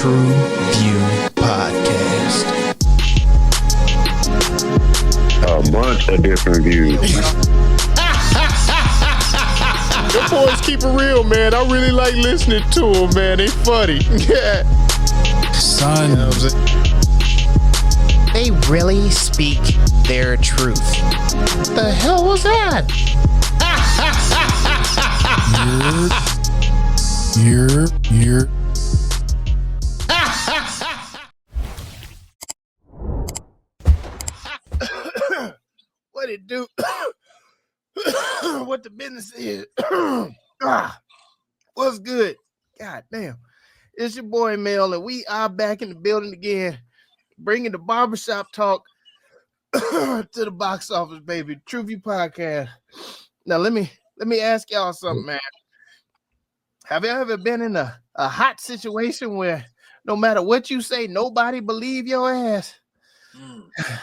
TruVue Podcast. A bunch of different views. The boys keep it real, man. I really like listening to them, man. They funny. Yeah. Son, You know what I'm saying? They really speak their truth. The hell was that? you're. What it do? What the business is? What's good? God damn. It's your boy Mel, and we are back in the building again, bringing the barbershop talk to the box office, baby. TruVue Podcast. Now, let me ask y'all something, man. Have you ever been in a hot situation where no matter what you say, nobody believe your ass?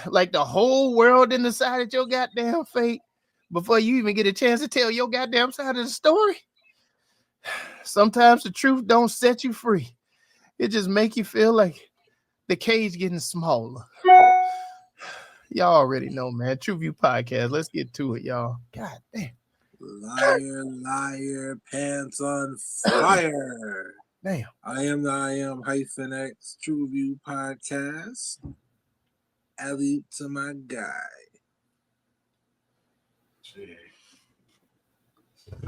Like the whole world didn't decided your goddamn fate before you even get a chance to tell your goddamn side of the story? Sometimes the truth don't set you free. It just make you feel like the cage getting smaller. Y'all already know, man. TruVue Podcast. Let's get to it, y'all. God damn. Liar, pants on fire. Damn. I am -X TruVue Podcast. Alley to my guy.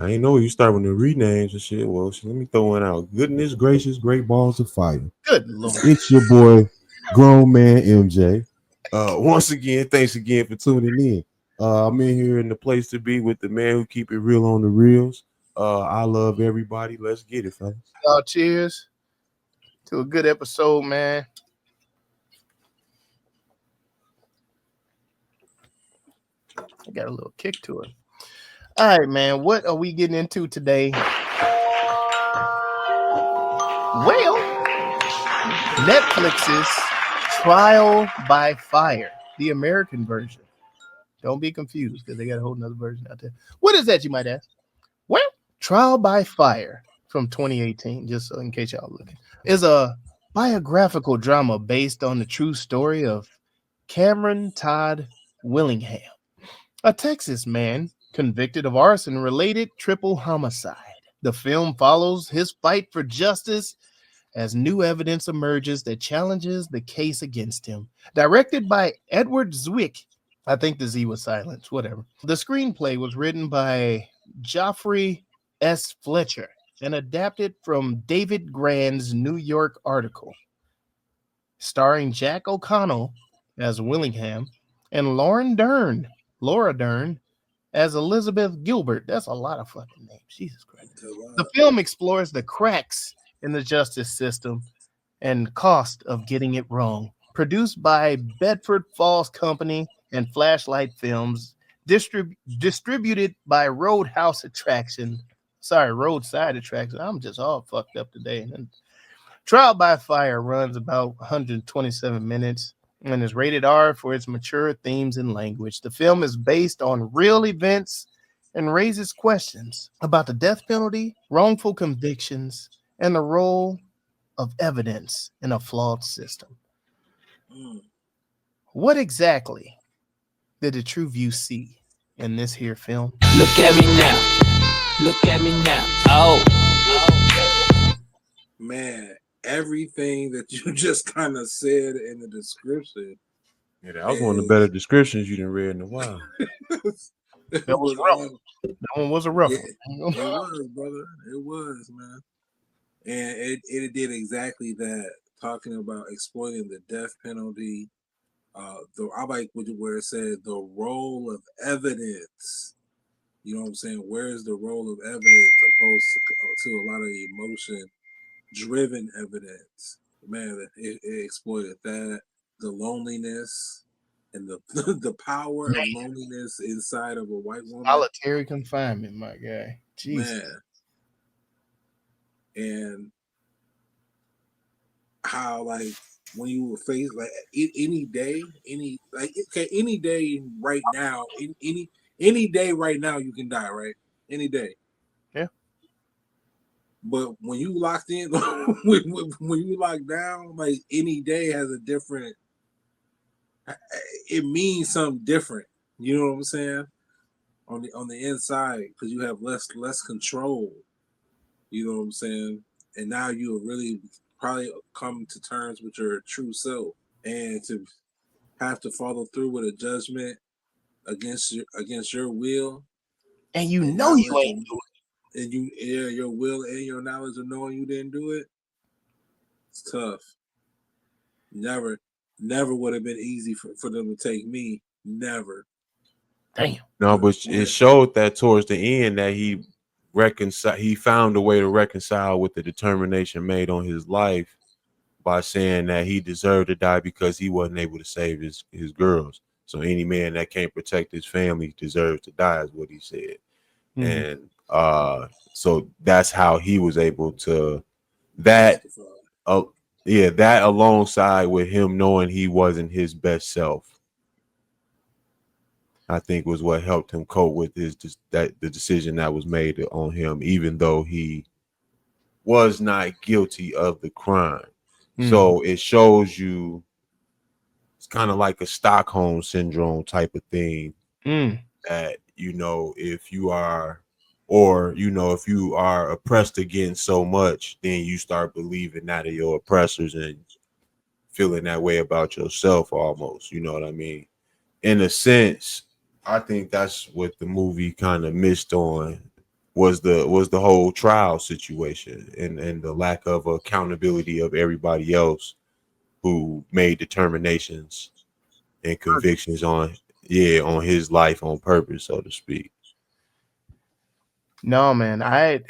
I ain't know you start with the renames and shit. Well, let me throw one out. Goodness gracious, great balls of fire. Good Lord. It's your boy, grown man MJ. Once again, thanks again for tuning in. I'm in here in the place to be with the man who keep it real on the reels. I love everybody. Let's get it, fellas. Y'all cheers to a good episode, man. I got a little kick to it. All right, man. What are we getting into today? Well, Netflix's Trial by Fire, the American version. Don't be confused because they got a whole nother version out there. What is that, you might ask? Well, Trial by Fire from 2018, just so in case y'all looking, is a biographical drama based on the true story of Cameron Todd Willingham, a Texas man convicted of arson-related triple homicide. The film follows his fight for justice as new evidence emerges that challenges the case against him. Directed by Edward Zwick. I think the Z was silenced, whatever. The screenplay was written by Geoffrey S. Fletcher and adapted from David Grand's New York article. Starring JackOConnell as Willingham and Laura Dern as Elizabeth Gilbert. That's a lot of fucking names. Jesus Christ. The film explores the cracks in the justice system and cost of getting it wrong. Produced by Bedford Falls Company and Flashlight Films, distributed by Roadside Attraction. I'm just all fucked up today. And Trial by Fire runs about 127 minutes and is rated R for its mature themes and language. The film is based on real events and raises questions about the death penalty, wrongful convictions, and the role of evidence in a flawed system. What exactly did the TruVue see in this here film? Look at me now. Look at me now. Oh. Man, everything that you just kind of said in the description. Yeah, that was one of the better descriptions you done read in a while. That was rough. That one was a rough one. It was, brother. It was, man. And it did exactly that, talking about exploiting the death penalty. I like where it said the role of evidence. You know what I'm saying? Where's the role of evidence opposed to a lot of emotion-driven evidence? Man, it exploited that, the loneliness and the power of loneliness inside of a white woman. Solitary confinement, my guy. Jesus. Man. And how, like, when you were faced, like, any day right now, any day right now, you can die, right? Any day. Yeah. But when you locked in, when you locked down, like any day has a different. It means something different. You know what I'm saying? On the inside, because you have less control. You know what I'm saying? And now you will really probably come to terms with your true self, and to have to follow through with a judgment against your will, And you and know you knowledge ain't doing and your will and your knowledge of knowing you didn't do it. It's tough. Never would have been easy for them to take me. Never. it. Damn. No, but it showed that towards the end that he found a way to reconcile with the determination made on his life by saying that he deserved to die because he wasn't able to save his girls. So any man that can't protect his family deserves to die, is what he said. And so that's how he was able to that alongside with him knowing he wasn't his best self, I think was what helped him cope with the decision that was made on him, even though he was not guilty of the crime. So it shows you it's kind of like a Stockholm syndrome type of thing, that, if you are oppressed against so much, then you start believing that of your oppressors and feeling that way about yourself almost. You know what I mean? In a sense, I think that's what the movie kind of missed on was the whole trial situation and the lack of accountability of everybody else who made determinations and convictions on his life on purpose, so to speak. No, man. I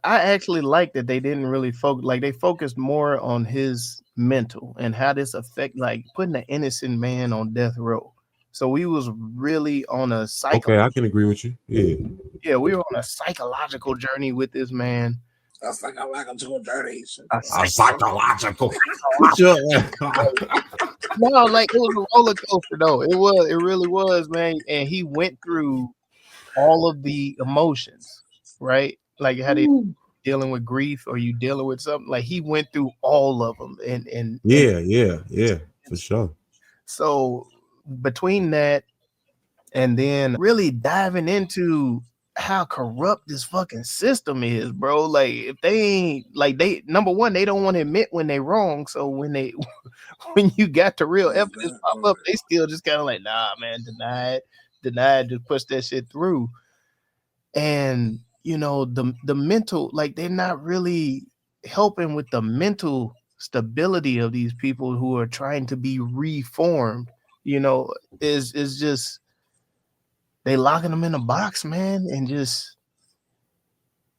actually like that they didn't really focus, like they focused more on his mental and how this affect, like putting an innocent man on death row. So we was really on a Okay, I can agree with you. Yeah, we were on a psychological journey with this man. A psychological journey. A psychological. No, like it was a roller coaster though. It really was, man. And he went through all of the emotions, right? Like how they dealing with grief or you dealing with something. Like he went through all of them, and for sure. So between that and then really diving into how corrupt this fucking system is, bro. Like if they ain't like number one, they don't want to admit when they wrong. So when you got the real evidence pop up, they still just kind of like, nah, man, denied, just push that shit through. And the mental, like they're not really helping with the mental stability of these people who are trying to be reformed. Is just they locking them in a box, man, and just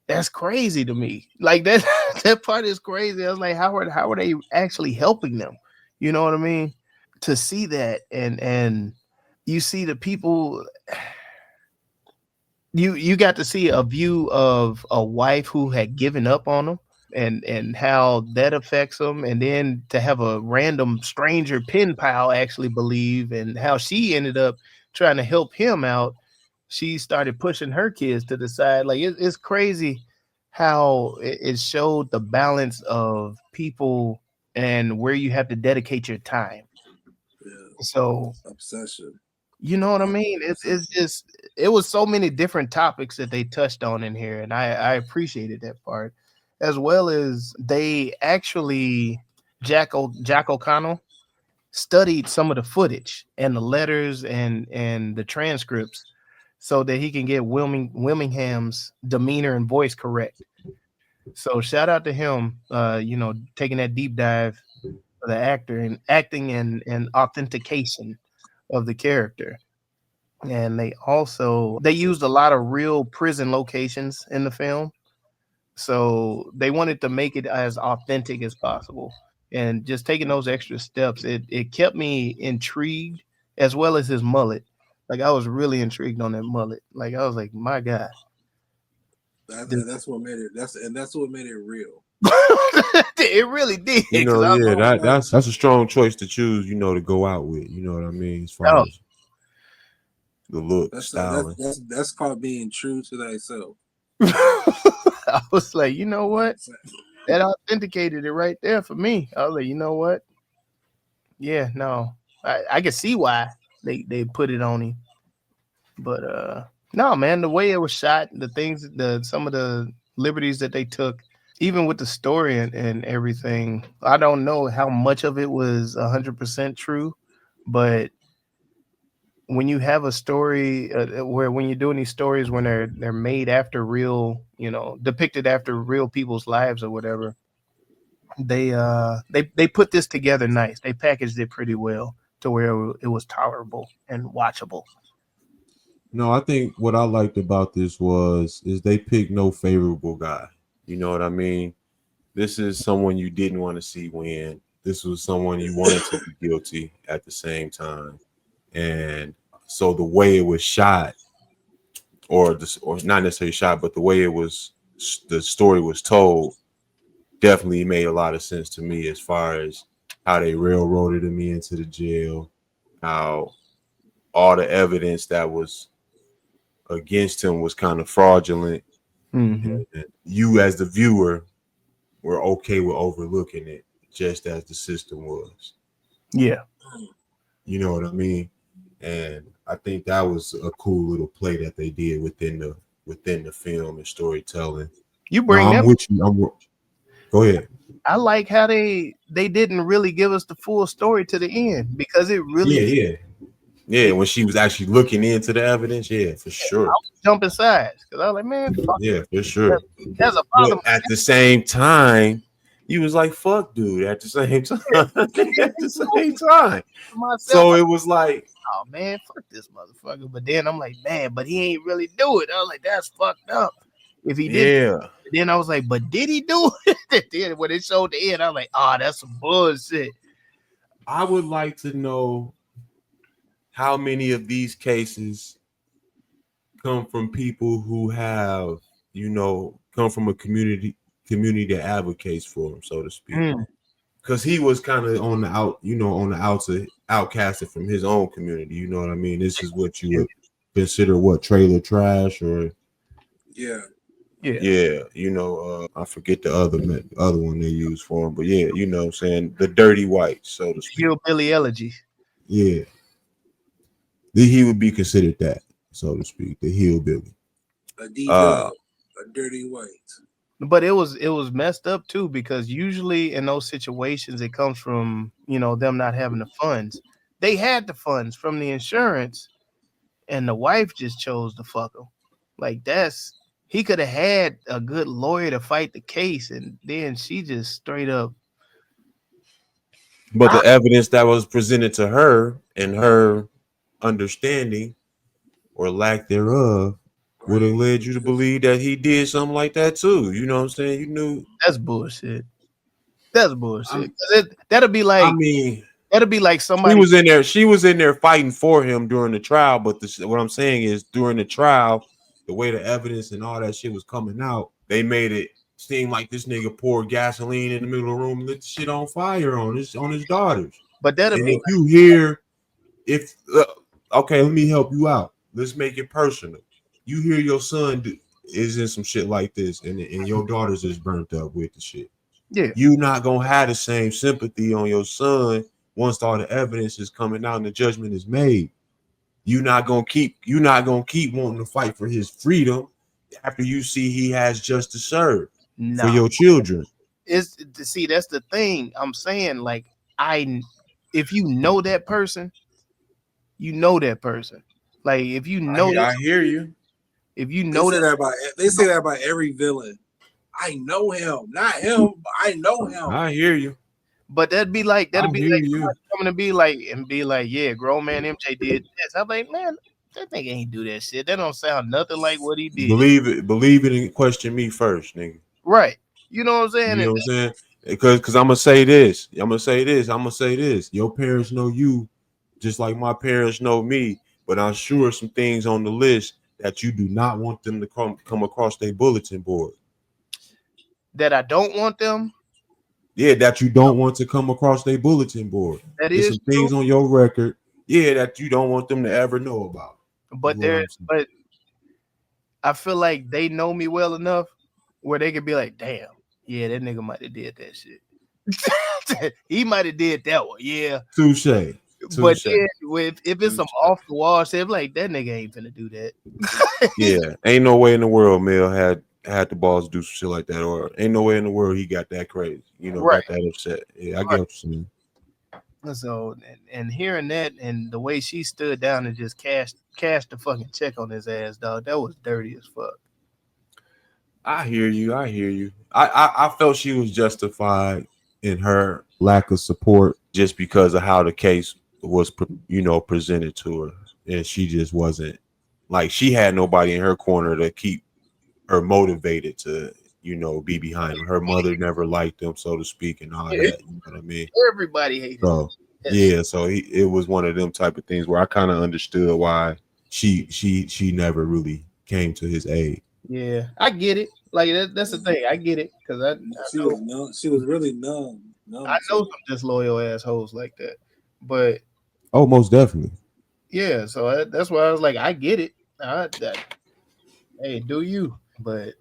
that's crazy to me. Like that part is crazy. I was like, how are they actually helping them? You know what I mean? To see that and you see the people. You got to see a view of a wife who had given up on them and how that affects them, and then to have a random stranger pen pal actually believe, and how she ended up trying to help him out. She started pushing her kids to the side. Like it's crazy how it showed the balance of people and where you have to dedicate your time. So obsession. You know what I mean? It's just it was so many different topics that they touched on in here, and I appreciated that part, as well as they actually JackOConnell studied some of the footage and the letters and the transcripts so that he can get Willingham's demeanor and voice correct. So shout out to him, taking that deep dive for the actor and acting and authentication of the character. And they used a lot of real prison locations in the film, so they wanted to make it as authentic as possible. And just taking those extra steps, it kept me intrigued, as well as his mullet. Like I was really intrigued on that mullet. Like I was like, my God, that's what made it. That's what made it real. It really did. That's a strong choice to choose. To go out with. You know what I mean? As far as the look, styling. That's called being true to thyself. I was like, you know what? That authenticated it right there for me. I was like, you know what? Yeah, no, I can see why they put it on him, but no, man, the way it was shot, the things, some of the liberties that they took, even with the story and everything. I don't know how much of it was 100% true, but when you have a story where when you're doing these stories when they're made after real, depicted after real people's lives or whatever, they put this together nice. They packaged it pretty well to where it was tolerable and watchable. No, I think what I liked about this is they picked no favorable guy. You know what I mean? This is someone you didn't want to see win. This was someone you wanted to be guilty at the same time. And so the way it was shot, or not necessarily shot, but the way the story was told, definitely made a lot of sense to me as far as how they railroaded him into the jail, how all the evidence that was against him was kind of fraudulent. Mm-hmm. And you as the viewer were okay with overlooking it, just as the system was. Yeah. You know what I mean? And I think that was a cool little play that they did within the film and storytelling. You bring I'm with you. Go ahead. I like how they didn't really give us the full story to the end, because it really Yeah, when she was actually looking into the evidence, yeah, for sure. I was jumping sides because I was like, man, fuck. Yeah, for sure. That's a problem. But at the same time, you was like, fuck, dude, at the same time. At the same time. So it was like, oh man, fuck this motherfucker. But then I'm like, man, but he ain't really do it. I was like, that's fucked up. If he did, yeah. Then I was like, but did he do it? Then when it showed the end, I was like, oh, that's some bullshit. I would like to know how many of these cases come from people who have, come from a community that advocates for him, so to speak. Because he was kind of on the outside, outcasted from his own community. You know what I mean? This is what you would consider trailer trash or yeah. I forget the other one they use for him, but yeah, you know what I'm saying, the dirty white, so to speak. Hillbilly elegy. Yeah. He would be considered that, so to speak, the hillbilly. A dirty white. But it was messed up too, because usually in those situations it comes from, them not having the funds. They had the funds from the insurance, and the wife just chose to fuck him. Like he could have had a good lawyer to fight the case, and then she just straight up. But the evidence that was presented to her and her understanding or lack thereof would have led you to believe that he did something like that too. You know what I'm saying? You knew that's bullshit. That'll be like, that'll be like somebody she was in there fighting for him during the trial. But what I'm saying is, during the trial, the way the evidence and all that shit was coming out, they made it seem like this nigga poured gasoline in the middle of the room and lit the shit on fire on his daughters. But okay, let me help you out. Let's make it personal. You hear your son is in some shit like this, and your daughters is burnt up with the shit. Yeah, you not gonna have the same sympathy on your son once all the evidence is coming out and the judgment is made. You're not gonna keep wanting to fight for his freedom after you see he has justice served for your children. That's the thing I'm saying. Like, if you know that person, you know that person. Like, if you know I hear you. If you know they say that about every villain. I know him, not him, but I know him. I hear you. But that'd be like coming to be like, yeah, grown man MJ did this. I'm like, man, that nigga ain't do that shit. That don't sound nothing like what he did. Believe it and question me first, nigga. Right. You know what I'm saying? You know what I'm saying? Because I'm gonna say this. Your parents know you just like my parents know me, but I'm sure some things on the list that you do not want them to come across their bulletin board. That I don't want them? Yeah, that you don't want to come across their bulletin board. There's some things on your record, that you don't want them to ever know about. But I feel like they know me well enough where they could be like, damn, yeah, that nigga might have did that shit. He might have did that one, yeah. Touche. But then if it's some off the wall shit, like that nigga ain't finna do that. Yeah, ain't no way in the world Mel had the balls to do some shit like that, or ain't no way in the world he got that crazy, Right. got that upset. Yeah, I get what you're saying. So and hearing that and the way she stood down and just cashed the fucking check on his ass, dog, that was dirty as fuck. I hear you. I felt she was justified in her lack of support just because of how the case was, presented to her, and she just wasn't like she had nobody in her corner to keep her motivated to, be behind him. Her mother never liked him, so to speak, and all that. You know what I mean? Everybody hated him. him. Yeah, so it was one of them type of things where I kind of understood why she never really came to his aid. Yeah, I get it. Like that's the thing. I get it because she was really numb. I know some disloyal assholes like that, but most definitely. Yeah, so that's why I was like, I get it. Hey, do you? But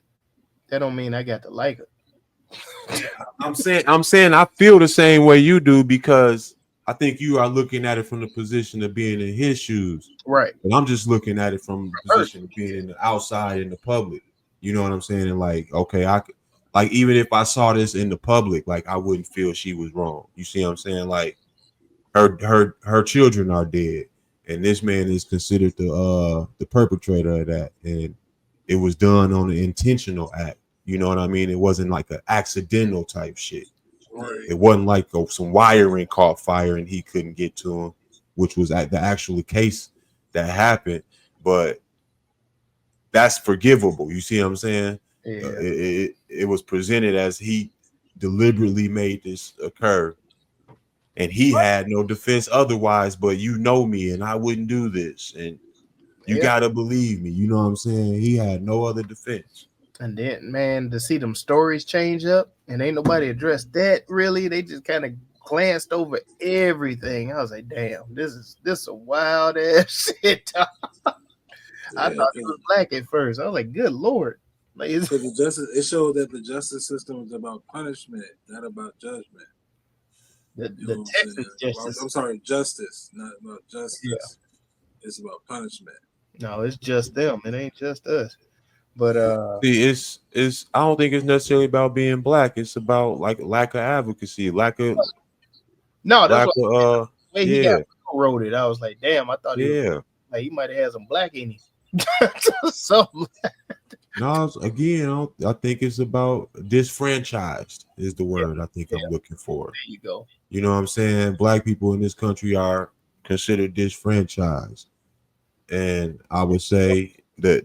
that don't mean I got to like her. I'm saying I feel the same way you do because I think you are looking at it from the position of being in his shoes, right? And I'm just looking at it from the position of being in the outside in the public. You know what I'm saying? And like, okay, like even if I saw this in the public, like I wouldn't feel she was wrong. You see what I'm saying? Like her children are dead, and this man is considered the perpetrator of that, and it was done on an intentional act. You know what I mean? It wasn't like an accidental type shit. Right. It wasn't like some wiring caught fire and he couldn't get to him, which was the actual case that happened. But that's forgivable. You see what I'm saying? Yeah. It was presented as he deliberately made this occur, and he had no defense otherwise. But you know me, and I wouldn't do this, and you gotta believe me. You know what I'm saying? He had no other defense. And then, man, to see them stories change up and ain't nobody addressed that really. They just kind of glanced over everything. I was like, damn, this is a wild ass shit. I thought he was black at first. I was like, good Lord. Like, it showed that the justice system was about punishment, not about judgment. The Texas justice. I'm sorry, justice, not about justice. Yeah. It's about punishment. No, it's just them. It ain't just us. But see, it's I don't think it's necessarily about being black. It's about like lack of advocacy, lack of he got railroaded. I was like, damn, I thought he might have had some black in him. No, again, I think it's about disfranchised is the word I think I'm looking for. There you go. You know what I'm saying? Black people in this country are considered disfranchised, and I would say the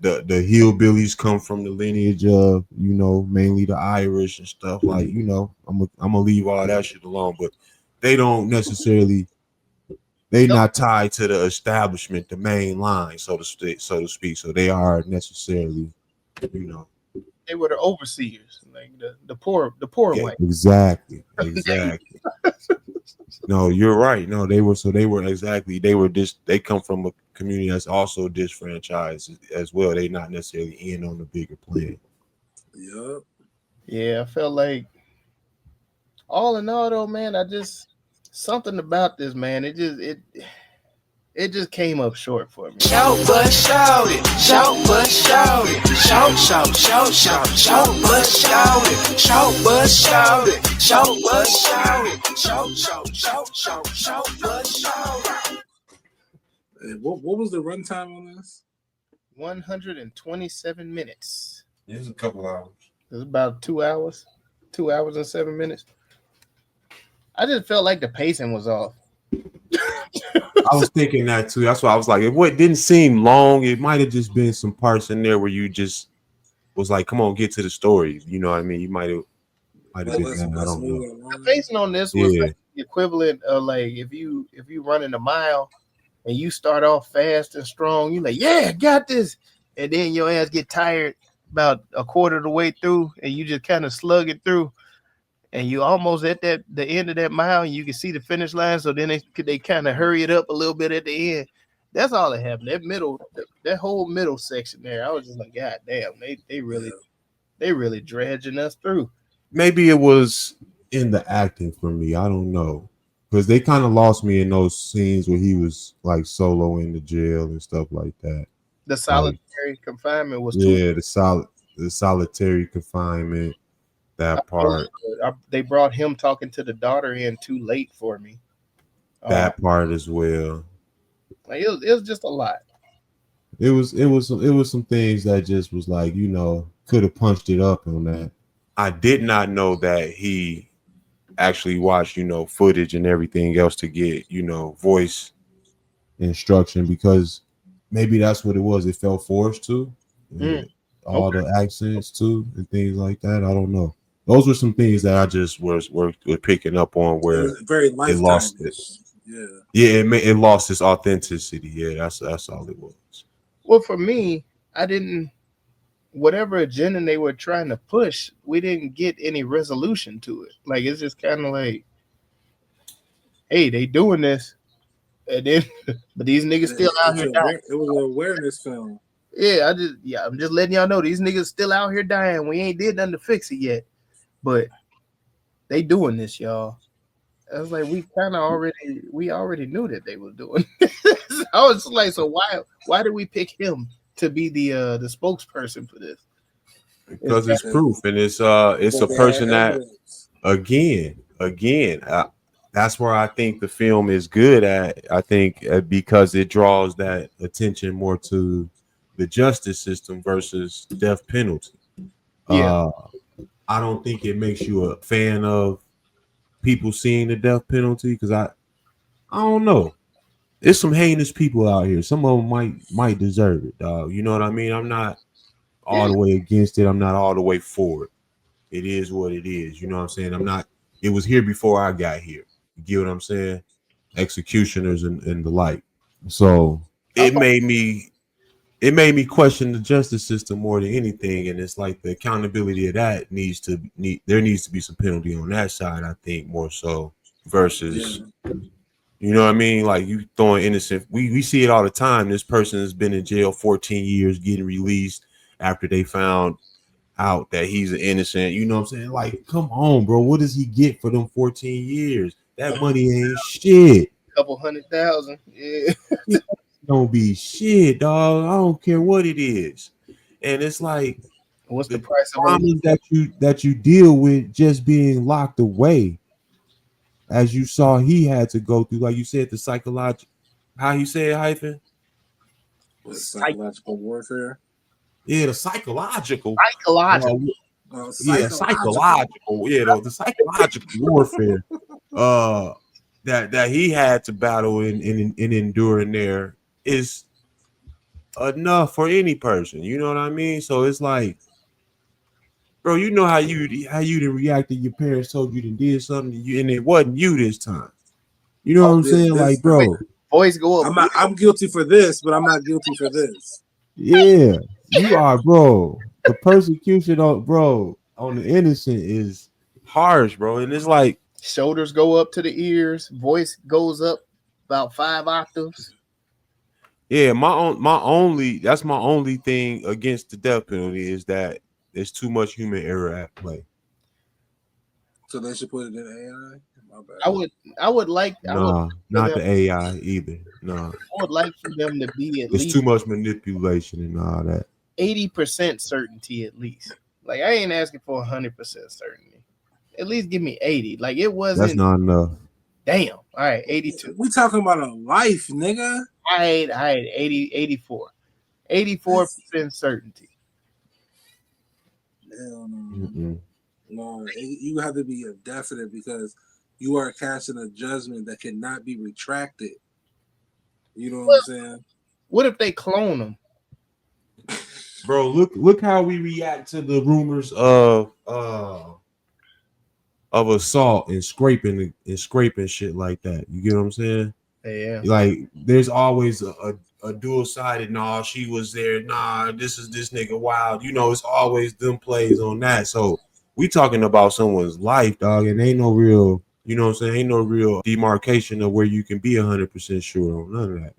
hillbillies come from the lineage of, mainly the Irish and stuff. Like, I'm gonna leave all that shit alone, but they don't necessarily, not tied to the establishment, the main line, so to speak. So they are necessarily, they were the overseers, like the poor white. Exactly. No, you're right. No, they come from a community that's also disfranchised as well. They not necessarily in on the bigger plan. Yep. Yeah, I felt like all in all though, man, something about this, man, it just came up short for me. Shout but shout it, shout but shout it, shout, shout, shout, shout, shout but shout it, shout but shout it, shout but shout it, shout, shout, shout, shout, shout but shout it. What was the runtime on this? 127 minutes. It was a couple hours. It was about 2 hours. 2 hours and 7 minutes. I just felt like the pacing was off. I was thinking that too. That's why I was like, it didn't seem long. It might have just been some parts in there where you just was like, come on, get to the story. You know what I mean? You might have been that. I don't know. The pacing on this was like the equivalent of like if you running a mile and you start off fast and strong, you're like, yeah, got this. And then your ass get tired about a quarter of the way through and you just kind of slug it through. And you almost at the end of that mile, and you can see the finish line. So then they kind of hurry it up a little bit at the end. That's all that happened. That whole middle section there, I was just like, God damn, they really They really dredging us through. Maybe it was in the acting for me. I don't know. Because they kind of lost me in those scenes where he was like solo in the jail and stuff like that. The solitary confinement was too. The solitary confinement. That part. They brought him talking to the daughter in too late for me. That part as well. Like it was just a lot. It was some things that just was like, you know, could have punched it up on that. I did not know that he actually watched, you know, footage and everything else to get, you know, voice instruction, because maybe that's what it was. It felt forced to. All the accents too and things like that. I don't know. Those were some things that I just was picking up on where it lost it. It lost its authenticity. Yeah, that's all it was. Well, for me, I didn't. Whatever agenda they were trying to push, we didn't get any resolution to it. Like it's just kind of like, hey, they doing this, and then but these niggas still out here dying. It was an awareness film. Yeah, I'm just letting y'all know these niggas still out here dying. We ain't did nothing to fix it yet, but they doing this, y'all. I was like, we already knew that they were doing. I was like, so why did we pick him to be the spokesperson for this? Because it's proof, and it's a person that again, that's where I think the film is good at. I think because it draws that attention more to the justice system versus death penalty. Yeah, I don't think it makes you a fan of people seeing the death penalty, because I don't know. There's some heinous people out here. Some of them might deserve it, dog. You know what I mean? I'm not all the way against it. I'm not all the way for it. It is what it is. You know what I'm saying? It was here before I got here. You get what I'm saying? Executioners and the like. So it made me question the justice system more than anything. And it's like the accountability of that there needs to be some penalty on that side, I think, more so versus you know what I mean? Like you throwing innocent. We see it all the time. This person has been in jail 14 years, getting released after they found out that he's an innocent. You know what I'm saying? Like, come on, bro. What does he get for them 14 years? That money ain't shit. Couple $100,000. Yeah. Don't be shit, dog. I don't care what it is. And it's like, what's the price of problems that you deal with just being locked away? As you saw, he had to go through, like you said, the psychological. How you say it, hyphen? Psychological warfare. Yeah, the psychological. Psychological. Psychological. Yeah, the psychological warfare. That he had to battle and endure in there is enough for any person. You know what I mean? So it's like, bro, you know how you didn't react to your parents told you to did something and it wasn't you this time. You know what I'm saying? Like, bro, boys go up. I'm guilty for this, but I'm not guilty for this. Yeah, you are, bro. The persecution on the innocent is harsh, bro. And it's like shoulders go up to the ears, voice goes up about 5 octaves. Yeah, my only thing against the death penalty is that there's too much human error at play. So they should put it in AI? My bad. I would like not the AI either. No. I would like for them to be at least least too much manipulation and all that. 80% certainty at least. Like I ain't asking for 100% certainty. At least give me 80. Like it wasn't. That's not enough. Damn. All right, 82. We talking about a life, nigga. I had 84. 84% certainty. Hell no. No, you have to be a definite because you are casting a judgment that cannot be retracted. You know what I'm saying? What if they clone them? Bro, look how we react to the rumors of assault and scraping shit like that. You get what I'm saying? Yeah. Like there's always a dual-sided, nah, she was there, nah, this is this nigga wild. You know, it's always them plays on that. So we talking about someone's life, dog, and ain't no real, you know what I'm saying? Ain't no real demarcation of where you can be 100% sure on none of that.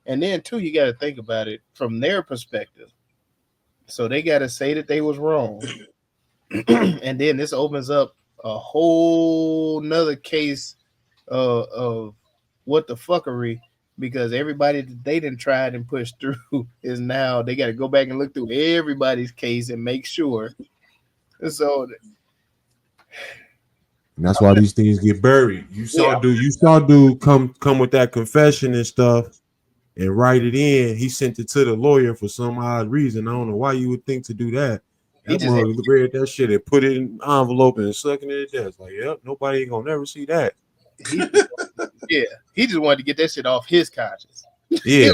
And then too, you got to think about it from their perspective. So they got to say that they was wrong. And then this opens up a whole nother case of what the fuckery, because everybody that they didn't try and push through is now they got to go back and look through everybody's case and make sure. So, and that's why these things get buried. You saw dude come with that confession and stuff and write it in. He sent it to the lawyer for some odd reason. I don't know why you would think to do that. He just read that shit and put it in an envelope and sucking it at death. Like, yep, nobody ain't gonna never see that. He just wanted to get that shit off his conscience. Yeah.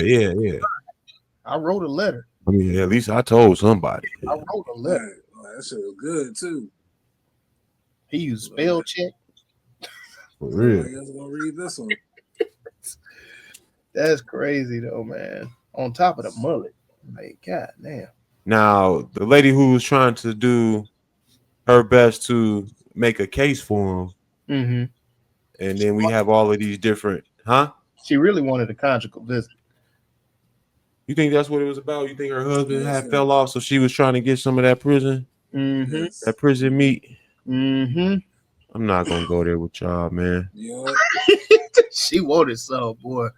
I wrote a letter. I mean, at least I told somebody. I wrote a letter. That shit was good too. He used spell check. For real. I guess I'm gonna read this one. That's crazy though, man. On top of the mullet. Like, god damn. Now, the lady who was trying to do her best to make a case for him, and then we have all of these different, She really wanted a conjugal visit. You think that's what it was about? You think her husband had fell off, so she was trying to get some of that prison, that prison meat? I'm not gonna go there with y'all, man. She wanted some, boy.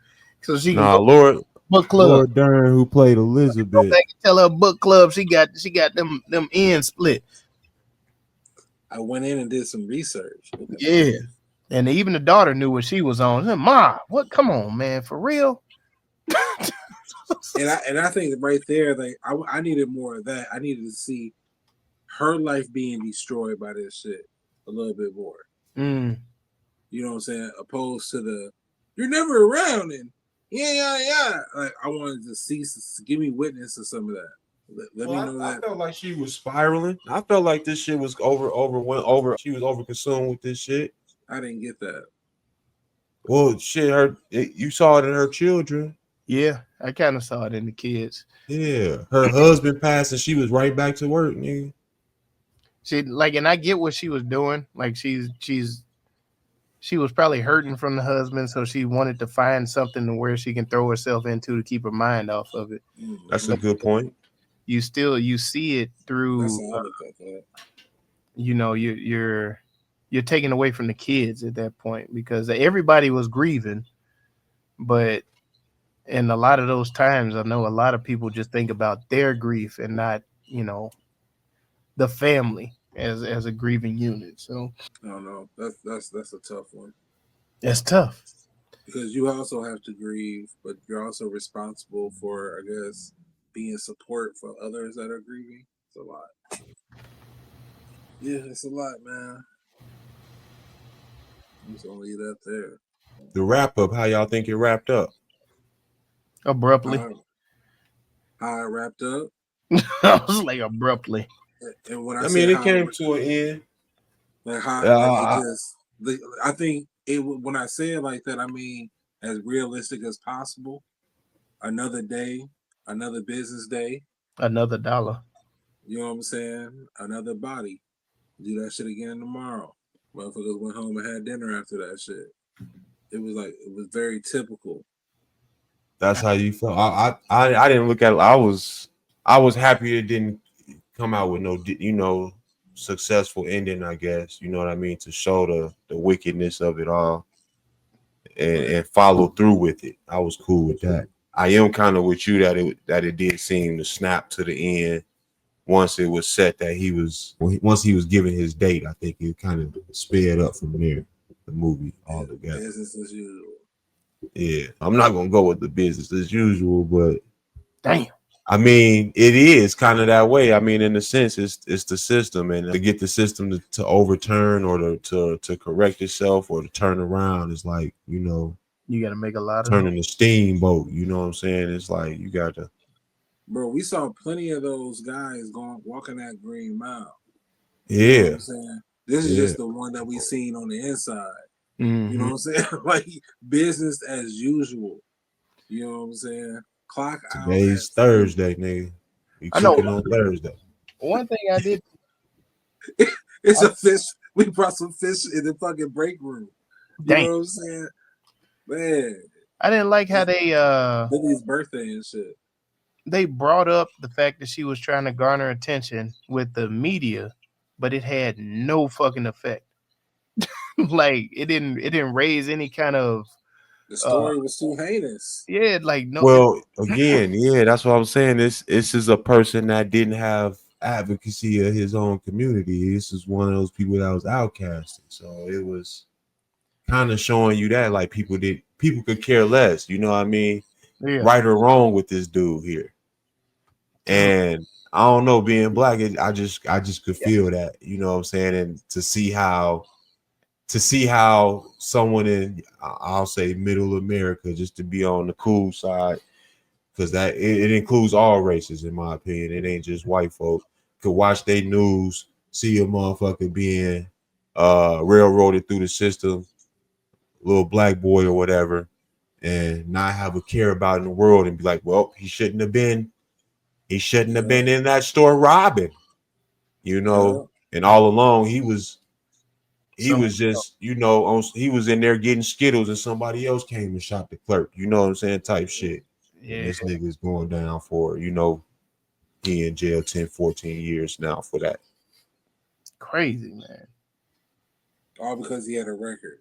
So she Laura book club. Laura Dern, who played Elizabeth. Go back and tell her book club she got them ends split. I went in and did some research. Yeah. And even the daughter knew what she was on. Said, Ma, what? Come on, man, for real. and I think right there, like I needed more of that. I needed to see her life being destroyed by this shit a little bit more. You know what I'm saying? Opposed to the you're never around and yeah. Like I wanted to see, give me witness of some of that. Let me know that. I felt like she was spiraling. I felt like this shit was over. She was over consumed with this shit. I didn't get that. Well, shit, you saw it in her children. Yeah, I kind of saw it in the kids. Yeah, her husband passed and she was right back to work, nigga. She and I get what she was doing. Like she was probably hurting from the husband, so she wanted to find something where she can throw herself into to keep her mind off of it. That's a good point. You see it through. You're taking away from the kids at that point because everybody was grieving, but in a lot of those times, I know a lot of people just think about their grief and not, the family as a grieving unit. So I don't know. That's a tough one. That's tough because you also have to grieve, but you're also responsible for, I guess, being support for others that are grieving. It's a lot. Yeah, it's a lot, man. I'm just gonna leave that there. The wrap up, how y'all think it wrapped up? Abruptly. How it wrapped up? I was like abruptly. And when I mean, it came to an end. Like how I think it. When I say it like that, I mean as realistic as possible. Another day, another business day, another dollar. You know what I'm saying? Another body. Do that shit again tomorrow. Motherfuckers went home and had dinner after that shit. It was very typical. That's how you felt. I didn't look at it. I was happy it didn't come out with no successful ending, I guess. You know what I mean? To show the wickedness of it all and follow through with it. I was cool with that. I am kind of with you that it did seem to snap to the end once it was set that once he was given his date. I think it kind of sped up from there, the movie altogether. Business as usual. Yeah, I'm not gonna go with the business as usual, but damn. I mean, it is kind of that way. I mean, in a sense, it's the system, and to get the system to overturn or to correct itself or to turn around is like, you got to make a lot of turning the steamboat. You know what I'm saying? It's like you got to. Bro, we saw plenty of those guys walking that Green Mile. Yeah, you know what I'm saying? This is just the one that we seen on the inside. Mm-hmm. You know what I'm saying? Like business as usual. You know what I'm saying? Clock out. Today's Thursday, nigga. We cooking on Thursday. One thing I did. It's a fish. We brought some fish in the fucking break room. You know what I'm saying? Man. I didn't like how they Lily's birthday and shit. they brought up the fact that she was trying to garner attention with the media, but it had no fucking effect. Like it didn't raise any kind of The story was too heinous. yeah, like no. Well, again, yeah, that's what I'm saying. This is a person that didn't have advocacy of his own community. This is one of those people that was outcasted. So it was kind of showing you that like people could care less. You know what I mean? Yeah. Right or wrong with this dude here. And I don't know, being black, I just could feel that. You know what I'm saying? And to see how someone in, I'll say, middle America, just to be on the cool side, because that it includes all races, in my opinion. It ain't just white folk. Could watch their news, see a motherfucker being railroaded through the system, little black boy or whatever, and not have a care about in the world, and be like, well, he shouldn't have been in that store robbing, you know. And all along he was just, you know, he was in there getting Skittles and somebody else came and shot the clerk, you know what I'm saying, type shit. Yeah. And this nigga's going down for, you know, he in jail 10, 14 years now for that. Crazy, man. All because he had a record.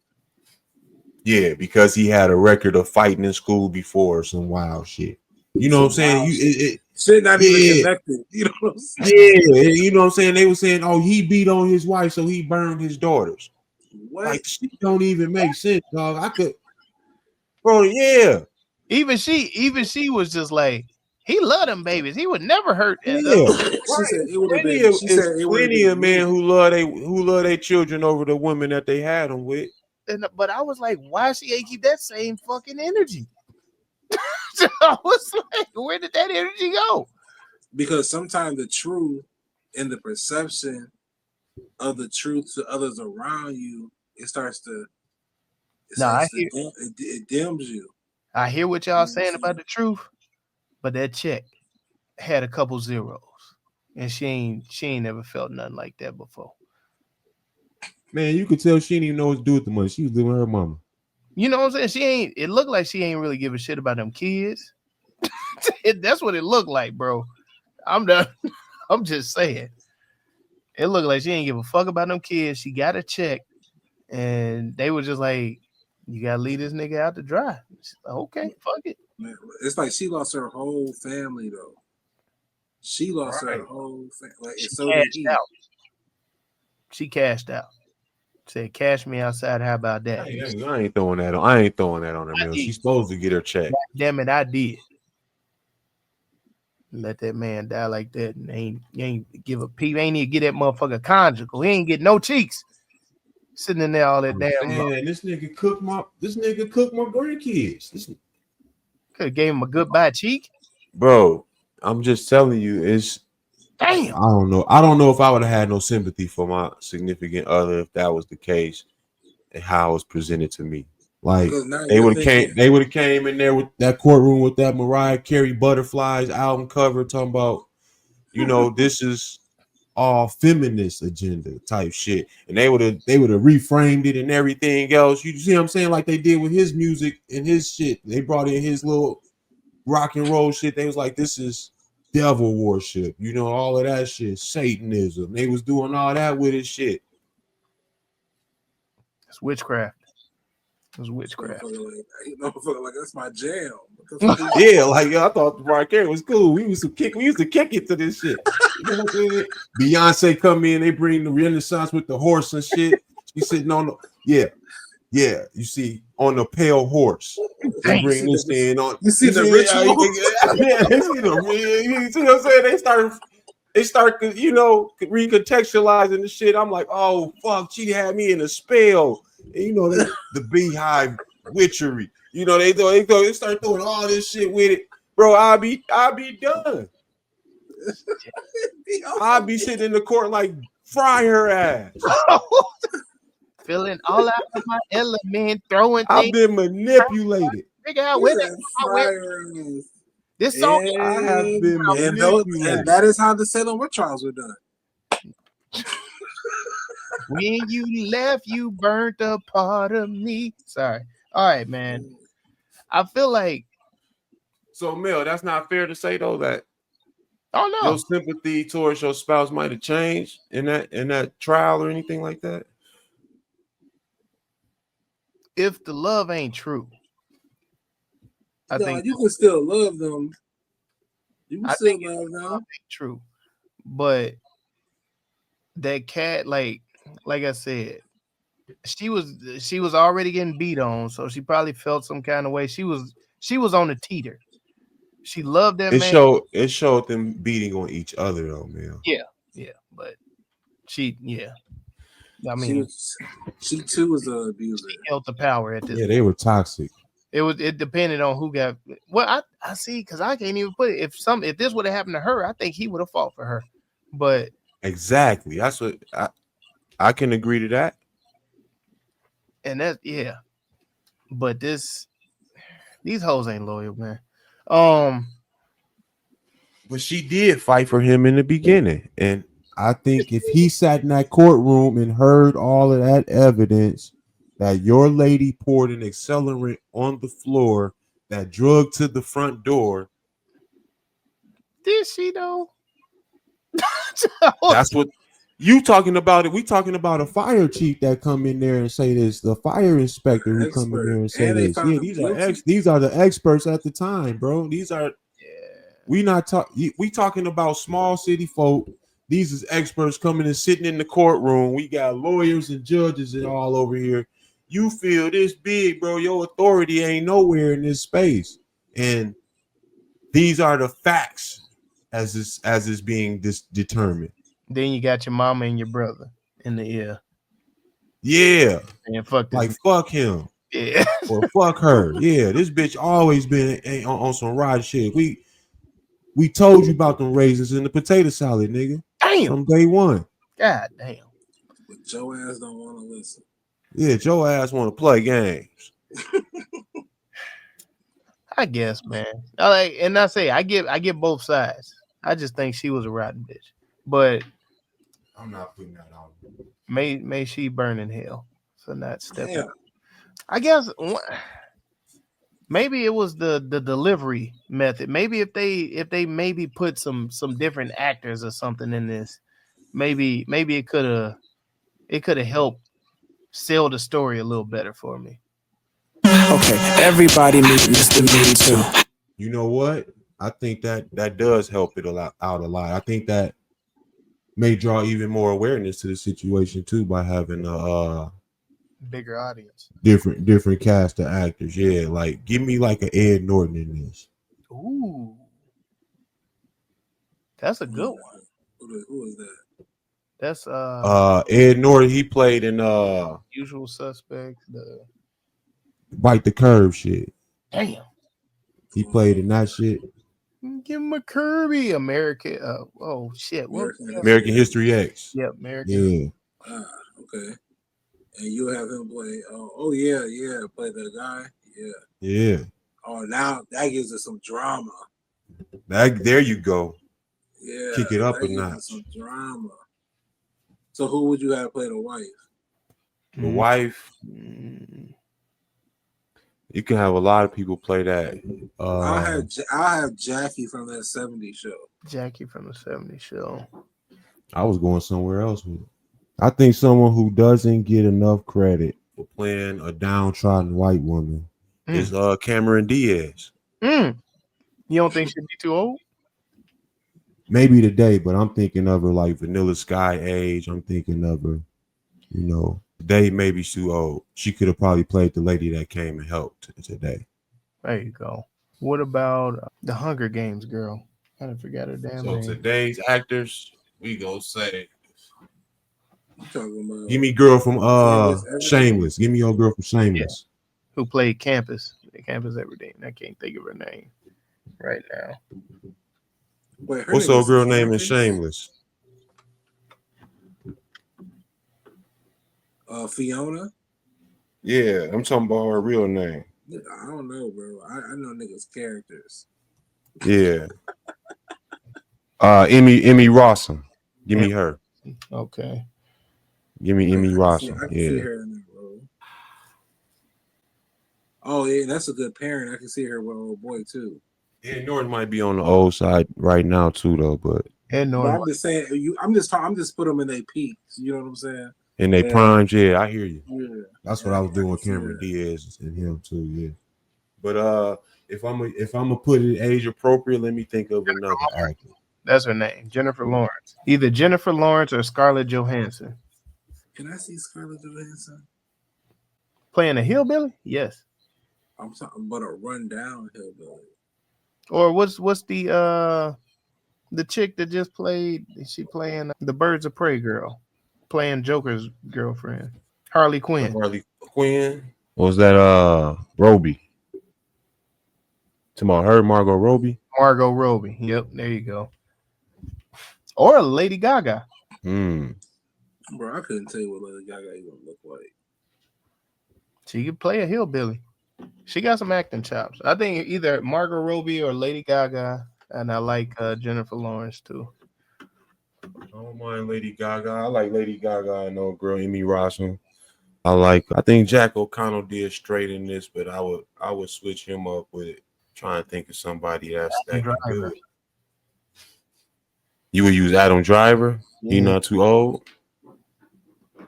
Yeah, because he had a record of fighting in school before, some wild shit. You know what I'm saying? Shit not even connected. You know what I'm saying? Yeah, you know what I'm saying? They were saying, oh, he beat on his wife, so he burned his daughters. What? Like, shit don't even make sense, dog. Bro, yeah. Even she was just like, he loved them babies. He would never hurt them. Yeah. Plenty of men who love their children over the women that they had them with. But I was like, why she ain't keep that same fucking energy? So I was like, where did that energy go? Because sometimes the truth and the perception of the truth to others around you, it dims you. I hear what y'all saying about the truth, but that chick had a couple zeros, and she ain't never felt nothing like that before. Man, you could tell she didn't even know what to do with the money. She was living with her mama. You know what I'm saying? It looked like she ain't really give a shit about them kids. That's what it looked like, bro. I'm just saying. It looked like she ain't give a fuck about them kids. She got a check, and they were just like, you gotta leave this nigga out to dry. Like, okay, fuck it. Man, it's like she lost her whole family, though. She lost her whole family. Like, She cashed out. Said, cash me outside. How about that? I ain't throwing that on her, man. She's supposed to get her check. God damn it, I did. Let that man die like that, and ain't give a peep. Ain't even get that motherfucker conjugal. He ain't get no cheeks. Sitting in there all that damn. Man, this nigga cooked my grandkids. Could have gave him a goodbye cheek. Bro, I'm just telling you, it's damn. I don't know if I would have had no sympathy for my significant other if that was the case and how it was presented to me. Like they would have came in there with that courtroom with that Mariah Carey Butterflies album cover talking about, you know, this is all feminist agenda type shit. And they would have reframed it and everything else. You see what I'm saying? Like they did with his music and his shit. They brought in his little rock and roll shit. They was like, this is devil worship, you know, all of that shit, Satanism. They was doing all that with his shit. It's witchcraft. It was witchcraft. Like that's my jam. Yeah, like I thought Mariah Carey was cool. We used to kick it to this shit. You know what I'm saying? Beyonce come in, they bring the Renaissance with the horse and shit. She's sitting on the you see, on the pale horse. They bring this thing on. You see the ritual? You see what I'm saying? They start, you know, recontextualizing the shit. I'm like, oh fuck, she had me in a spell. And, you know, the beehive witchery. You know, they start doing all this shit with it, bro. I'll be done. I'll be sitting in the court like, fry her ass. Feeling all out of my element, throwing things. I've been manipulated. Figure out where this song. I have been manipulated. And that is how the Salem witch trials were done. When you left, you burnt a part of me. Sorry. All right, man. I feel like So, Mel, that's not fair to say though that Oh no. your sympathy towards your spouse might have changed in that trial or anything like that. If the love ain't true, I think you can still love them. You can I still think if love the love them. ain't true, but that cat, like I said, she was already getting beat on, so she probably felt some kind of way. She was on the teeter. She loved that man. It showed them beating on each other though, man. Yeah, but I mean, she too was an abuser. she held the power at this. Yeah, they were toxic. It depended on who got. Well, I see, because I can't even put it. If this would have happened to her, I think he would have fought for her. But exactly, that's what I can agree to that. And that, yeah. But these hoes ain't loyal, man. But she did fight for him in the beginning, and I think if he sat in that courtroom and heard all of that evidence that your lady poured an accelerant on the floor that drug to the front door. Did she though? That's what you talking about. It. We talking about a fire chief that come in there and say this. The fire inspector who come in there and say this. Yeah, these are the experts at the time, bro. These are. We talking about small city folk. These is experts coming and sitting in the courtroom. We got lawyers and judges and all over here. You feel this big, bro. Your authority ain't nowhere in this space. And these are the facts as is being determined. Then you got your mama and your brother in the ear. Yeah. And fuck him. Yeah. Or fuck her. Yeah. This bitch always been on some ride shit. We told you about them raisins in the potato salad, nigga. Damn. From day one. God damn. But Joe ass don't want to listen. Yeah, Joe ass want to play games. I guess, man. I get both sides. I just think she was a rotten bitch. But I'm not putting that on. May she burn in hell for not stepping up. I guess maybe it was the delivery method. Maybe if they maybe put some different actors or something in this, maybe it could have helped sell the story a little better for me. Okay, everybody needs Mr. Me Too. You know what? I think that does help it out a lot. I think that may draw even more awareness to the situation too by having a bigger audience, different cast of actors. Yeah, like give me like an Ed Norton in this. Ooh, that's a good one. Who is that? That's Ed Norton. He played in Usual Suspects. The Bite the Curve shit. Damn. He played in that shit. Give him a Kirby. American History X. Yep, American. Yeah. Okay. And you have him play. Play the guy. Yeah. Oh, now that gives us some drama. There you go. Yeah. Kick it up a notch. Some drama. So who would you have play the wife? The wife. You can have a lot of people play that. I'll have Jackie from that 70s show. Jackie from the 70s show. I was going somewhere else with it. I think someone who doesn't get enough credit for playing a downtrodden white woman is Cameron Diaz. You don't think she'd be too old? Maybe today, but I'm thinking of her like Vanilla Sky age. I'm thinking of her, today maybe she's too old. She could have probably played the lady that came and helped today. There you go. What about the Hunger Games girl? I forgot her damn name. So today's actors, we go say, talking about give me girl from Shameless. Give me your girl from Shameless. Yeah. Who played Campus Everything. I can't think of her name right now. Wait, what's her girl name in Shameless? Fiona? Yeah, I'm talking about her real name. I don't know, bro. I know niggas' characters. Yeah. Emmy Rossum. Give me her. Okay. Give me Emmy Rossum. I can see her in that role. Oh, yeah, that's a good parent. I can see her with old boy, too. Ed Norton might be on the old side right now too, though. But And But Norton. I'm just saying, I'm just put them in their peaks. You know what I'm saying? in their Yeah. primes, yeah, I hear you. Yeah. That's what I was doing with Cameron Diaz and him too, yeah. But if I'm gonna put it age appropriate, let me think of another actor. That's her name, Jennifer Lawrence. Either Jennifer Lawrence or Scarlett Johansson. Can I see Scarlett Johansson? Playing a hillbilly? Yes. I'm talking about a rundown hillbilly. Or what's the chick that just played? She playing the Birds of Prey girl, playing Joker's girlfriend, Harley Quinn. Harley Quinn? Or was that Robbie? Tomorrow, her Margot Robbie. Margot Robbie. Yep, there you go. Or Lady Gaga. Bro, I couldn't tell you what Lady Gaga even look like. She could play a hillbilly. She got some acting chops. I think either Margot Robbie or Lady Gaga, and I like Jennifer Lawrence too. I don't mind Lady Gaga. I like Lady Gaga and old girl Amy Rossum. I think JackOConnell did straight in this, but I would switch him up with it. Trying to think of somebody that's that good. You would use Adam Driver? He not too old? I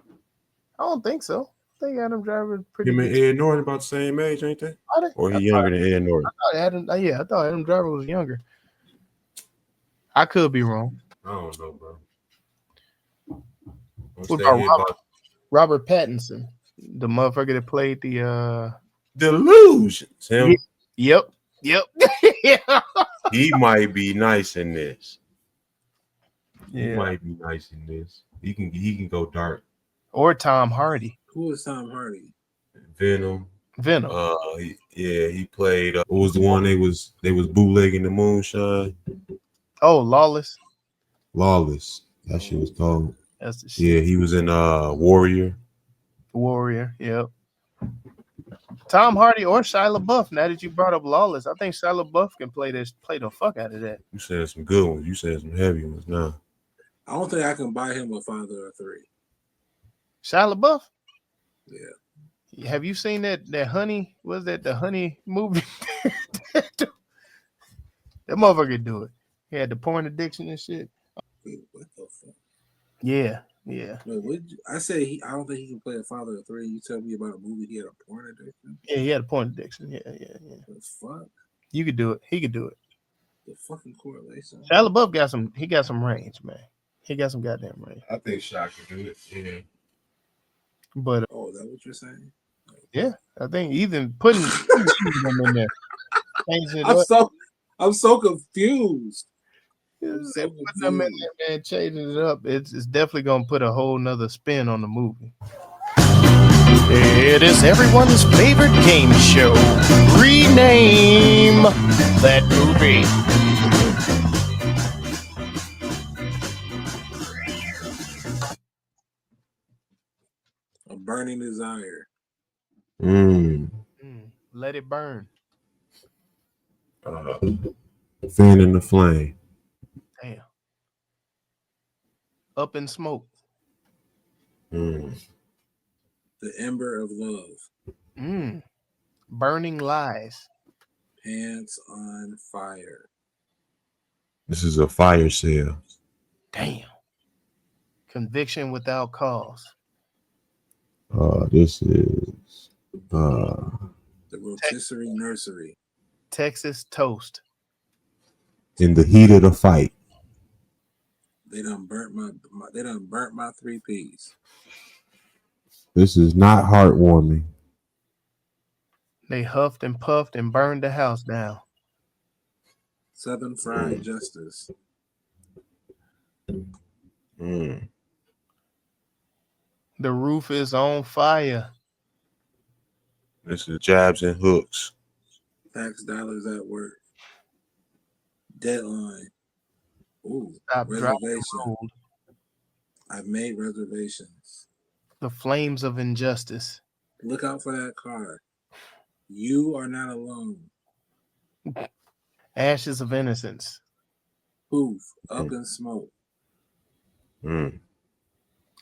don't think so. I think Adam Driver is pretty Him and good. Ed Norton about the same age, ain't they? Or he I younger than Ed Norton? I thought Adam Driver was younger. I could be wrong. I don't know, bro. What about Robert Pattinson, the motherfucker that played the Delusions? Him? Yep. Yeah. He might be nice in this. Yeah. He might be nice in this. He can go dark. Or Tom Hardy. Who is Tom Hardy? Venom. He played. What was the one they was bootlegging the moonshine? Oh, Lawless. That shit was called. That's the shit. Yeah, he was in Warrior. Yep. Tom Hardy or Shia LaBeouf. Now that you brought up Lawless, I think Shia LaBeouf can play the fuck out of that. You said some good ones. You said some heavy ones. Now, I don't think I can buy him a Father of Three. Shia LaBeouf. Yeah. Have you seen that Honey? Was that the Honey movie? That motherfucker do it. He had the porn addiction and shit. Wait, what the fuck? Yeah. Wait, I I don't think he can play a Father of Three. You tell me about a movie he had a porn addiction? Yeah, he had a porn addiction. Yeah. The fuck? You could do it. He could do it. The fucking correlation. Shia LaBeouf got some range, man. He got some goddamn range. I think Shaq can do it. Yeah. But is that what you're saying? yeah, I think even putting them in there, changing it up. I'm so confused. Putting them in there, man, changing it up. It's definitely gonna put a whole nother spin on the movie. It is everyone's favorite game show. Rename that movie. A Burning Desire. Let it burn. Fan in the Flame. Damn. Up in Smoke. The Ember of Love. Burning Lies. Pants on Fire. This is a fire sale. Damn. Conviction Without Cause. This is The Rotisserie Nursery. Texas Toast. In the Heat of the Fight. They done burnt my 3 Ps. This is not heartwarming. They huffed and puffed and burned the house down. Southern Fried Justice. The Roof is on Fire. This is Jabs and Hooks. Tax Dollars at Work. Deadline. Stop, Drop, Reservation. Roll. I've made reservations. The Flames of Injustice. Look out for that car. You are not alone. Ashes of Innocence. Poof. Up in Smoke.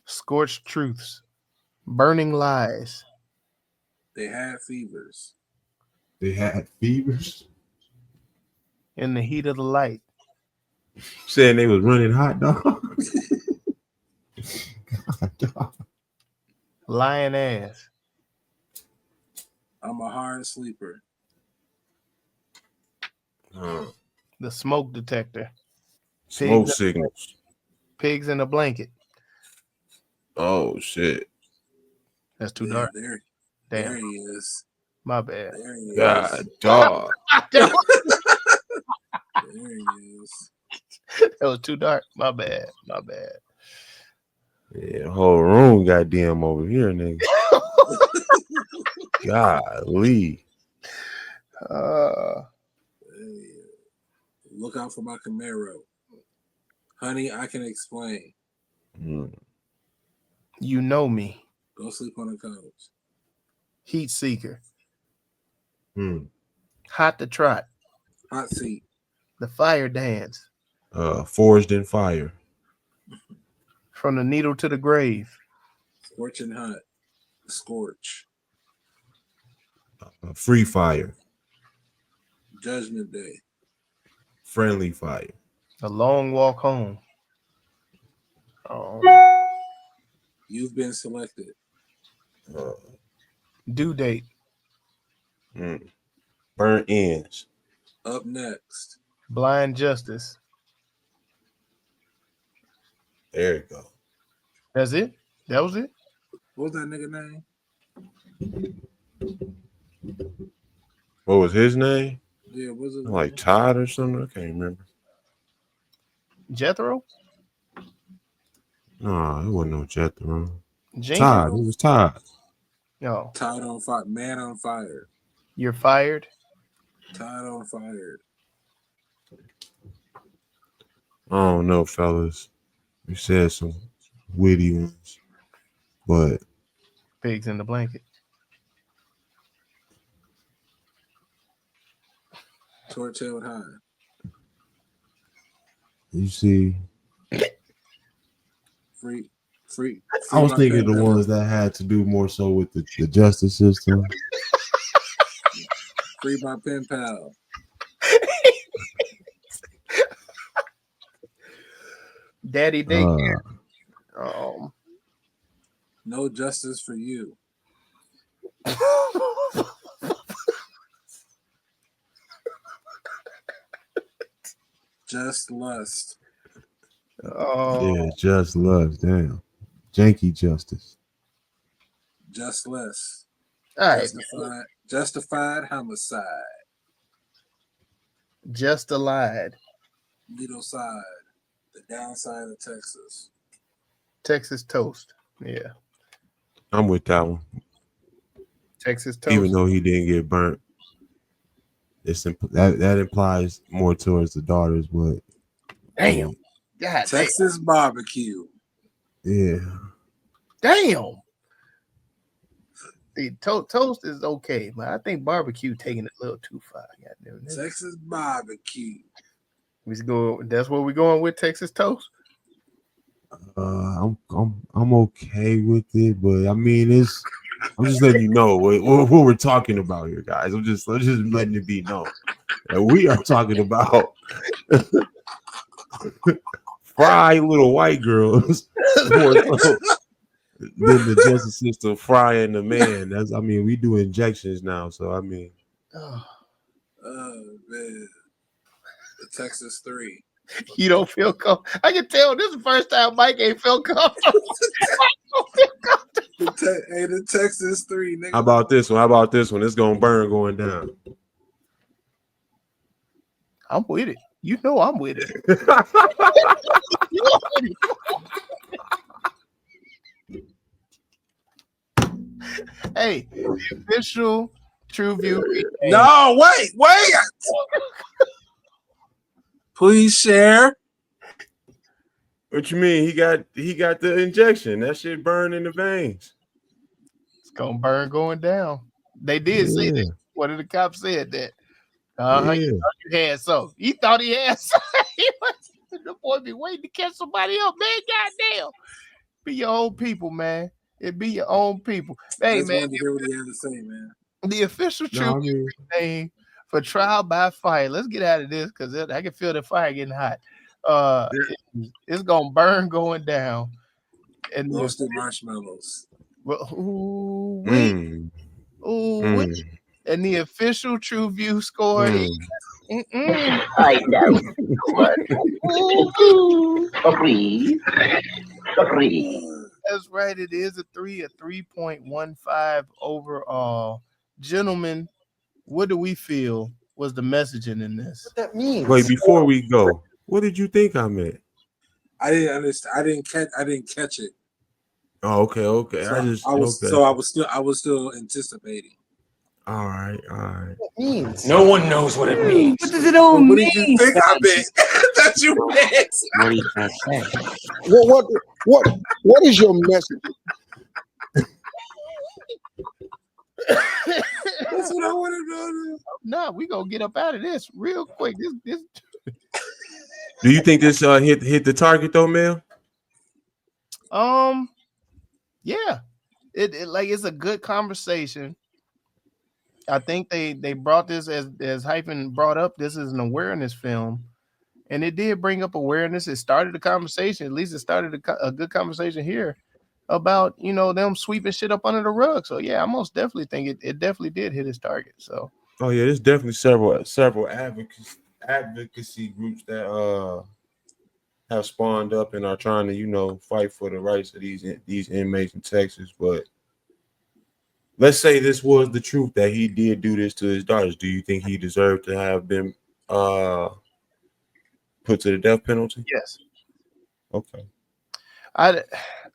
Scorched Truths. Burning Lies. They Had Fevers. They Had Fevers. in the heat of the light. Saying they was running hot dogs. God, dog. Lying ass. I'm a hard sleeper. The smoke detector. Smoke Pigs, signals. pigs in a blanket. Oh shit. That's too Yeah, dark. there Damn. he is. My bad. There he God, is. dog. There he is. That was too dark. My bad. My bad. Yeah, whole room goddamn over here, nigga. Golly. Hey, look out for my Camaro. Honey, I can explain. You know me. Go sleep on the couch. Heat seeker. Hot to trot. Hot seat. The fire dance. Forged in fire. From the needle to the grave. Scorching hot. Scorch. Free fire. Judgment Day. Friendly fire. A long walk home. Oh. You've been selected. Due date. Burnt ends. Up next. Blind justice. There you go. That's it? That was it? What was that nigga name? What was his name? Yeah, was it Like Todd or something? I can't remember. Jethro? No, it wasn't no Jethro. Jenkins? Todd. It was Todd. No. Todd on fire. Man on fire. You're fired? Todd on fire. I don't know, fellas. We said some witty ones, but Pigs in the blanket. Torch-tailed high. you see, Free I was my thinking pen the pal. ones that had to do more so with the justice system. Free my pen pal. Daddy daycare. No justice for you. Just lust. Yeah, just love. Damn. Janky justice. Just less. All right. Justified homicide. Just allied. Middle side. The downside of Texas. Texas toast. Yeah. I'm with that one. Texas toast. Even though he didn't get burnt. That implies more towards the daughters, but Damn. God, Texas barbecue. Yeah. Damn. The toast is okay, but I think barbecue taking it a little too far. Goddamn. Texas barbecue. We go. That's what we're going with. Texas toast. I'm okay with it, but I mean I'm just letting you know what we're talking about here, guys. I'm just letting it be known that we are talking about fry little white girls more so than the justice system frying the man. We do injections now, so I mean. Oh man, the Texas 3. You don't feel comfortable. I can tell this is the first time Mike ain't feel comfortable. The Texas 3, nigga. How about this one? It's gonna burn going down. I'm with it. You know I'm with it. Hey, the official TruVue. No, wait. Please share. What you mean? He got the injection. That shit burned in the veins. It's gonna burn going down. They did say that. One of the cops said that. You had some. He thought he had some. The boy be waiting to catch somebody else, man. Goddamn. Be your own people, man. It be your own people. Hey, I just man. wanted to hear what he had to say, man. The official TruVue name for trial by fire. Let's get out of this because I can feel the fire getting hot. It's gonna burn going down. And roasted marshmallows. And the official TruVue score is I know. Agreed. That's right. It is a 3.15 overall. Gentlemen, what do we feel was the messaging in this? What that means? Wait, before we go, what did you think I meant? I didn't understand. I didn't catch it. Oh, okay. So I was still anticipating. All right. What that means? No one knows what it means. What does it all mean? What did you think I meant? That you meant? What are you trying to say? What is your message? That's what I want to know. No, we gonna get up out of this real quick. This. Do you think this hit the target though, Mel? Yeah, it like it's a good conversation. I think they brought this as Hyphen brought up. This is an awareness film, and it did bring up awareness. It started a conversation. At least it started a good conversation here about them sweeping shit up under the rug. So yeah, I most definitely think it definitely did hit its target. So yeah, there's definitely several advocacy groups that have spawned up and are trying to fight for the rights of these inmates in Texas. But let's say this was the truth that he did do this to his daughters. Do you think he deserved to have been put to the death penalty? Yes. Okay.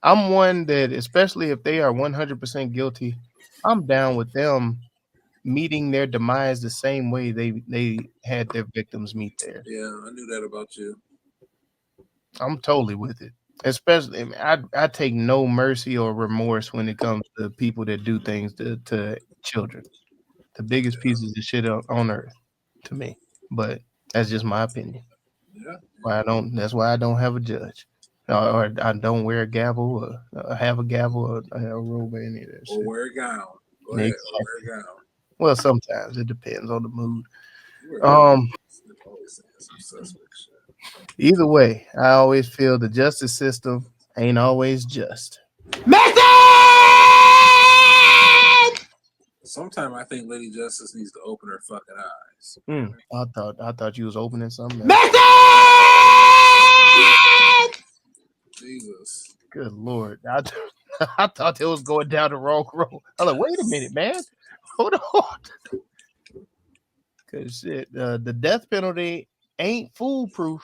I'm one that, especially if they are 100% guilty, I'm down with them meeting their demise the same way they had their victims meet theirs. Yeah, I knew that about you. I'm totally with it. Especially, I take no mercy or remorse when it comes to people that do things to children. The biggest pieces of shit on earth to me. But that's just my opinion. Yeah. That's why I don't have a judge. Or I don't wear a gavel or have a gavel or a robe or any of that shit. Or wear a gown. Go ahead, or wear a gown. Well, sometimes it depends on the mood. Either way, I always feel the justice system ain't always just. Sometimes I think Lady Justice needs to open her fucking eyes. I thought you was opening something. Jesus. Good Lord. I thought it was going down the wrong road. I'm like, wait a minute, man. Hold on. Cause shit, the death penalty ain't foolproof.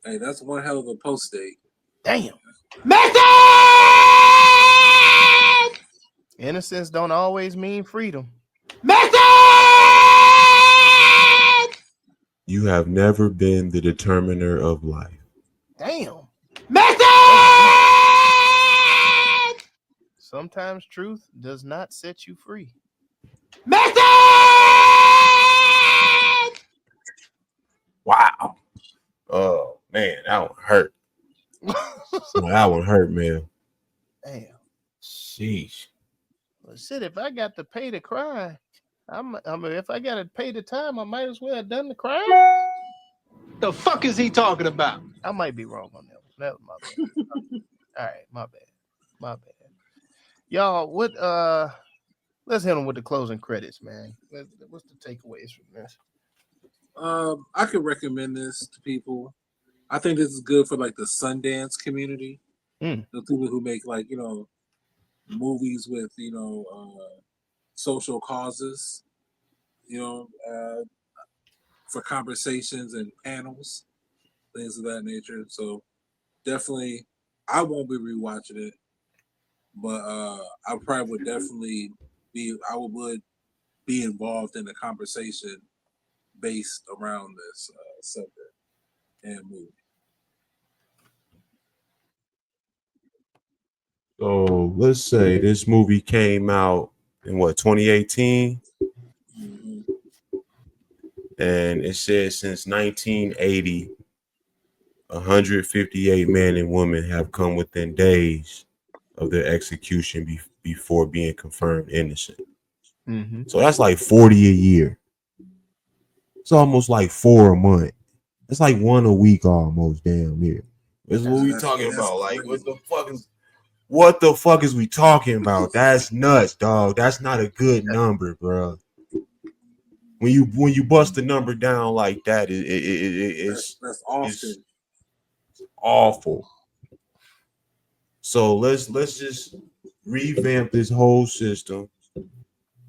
Hey, that's one hell of a post date. Damn. Innocence don't always mean freedom. You have never been the determiner of life. Damn. Sometimes truth does not set you free. Wow. Oh man, that one hurt. That one hurt, man. Damn. Sheesh. Well, shit, if I got to pay the crime, if I got to pay the time, I might as well have done the crime. The fuck is he talking about? I might be wrong on that one. That was my bad. All right, my bad. Y'all, let's hit them with the closing credits, man. What's the takeaways from this? I could recommend this to people. I think this is good for like the Sundance community. The people who make movies with social causes, for conversations and panels, things of that nature. So definitely, I won't be rewatching it, but I probably would definitely be involved in the conversation based around this subject and movie. So let's say this movie came out in 2018? Mm-hmm. And it says since 1980, 158 men and women have come within days of their execution before being confirmed innocent. Mm-hmm. So that's like 40 a year. It's almost like 4 a month. It's like 1 a week almost, damn near. This is what we talking about. Like, what the fuck is we talking about? That's nuts, dog. That's not a good number, bro. When you bust the number down like that, it's awful. So let's just revamp this whole system.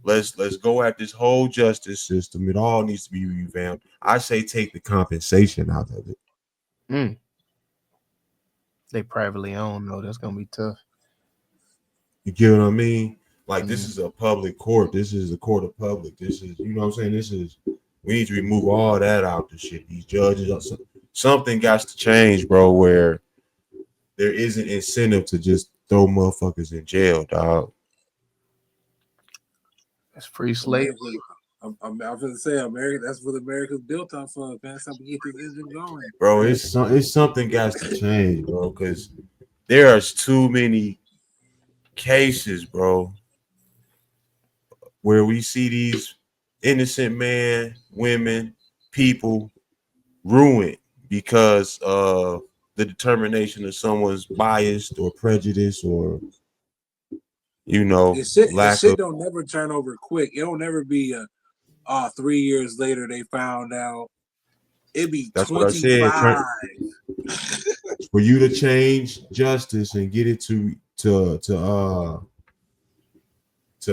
Let's go at this whole justice system. It all needs to be revamped. I say take the compensation out of it. They privately owned though. That's gonna be tough. You get what I mean? Like this is a public court. This is a court of public. This is, you know what I'm saying? We need to remove all that out the shit. These judges, something got to change, bro, where there is an incentive to just throw motherfuckers in jail, dog. That's free slavery. I'm going to say, America. That's what America's built off of, man. That's how we get this engine going, bro. It's something got to change, bro, because there are too many cases, bro, where we see these innocent men, women, people ruined because of the determination of someone's biased or prejudice or, you know, the shit don't never turn over quick. It don't never be 3 years later they found out. It'd be that's 25. What I said. For you to change justice and get it to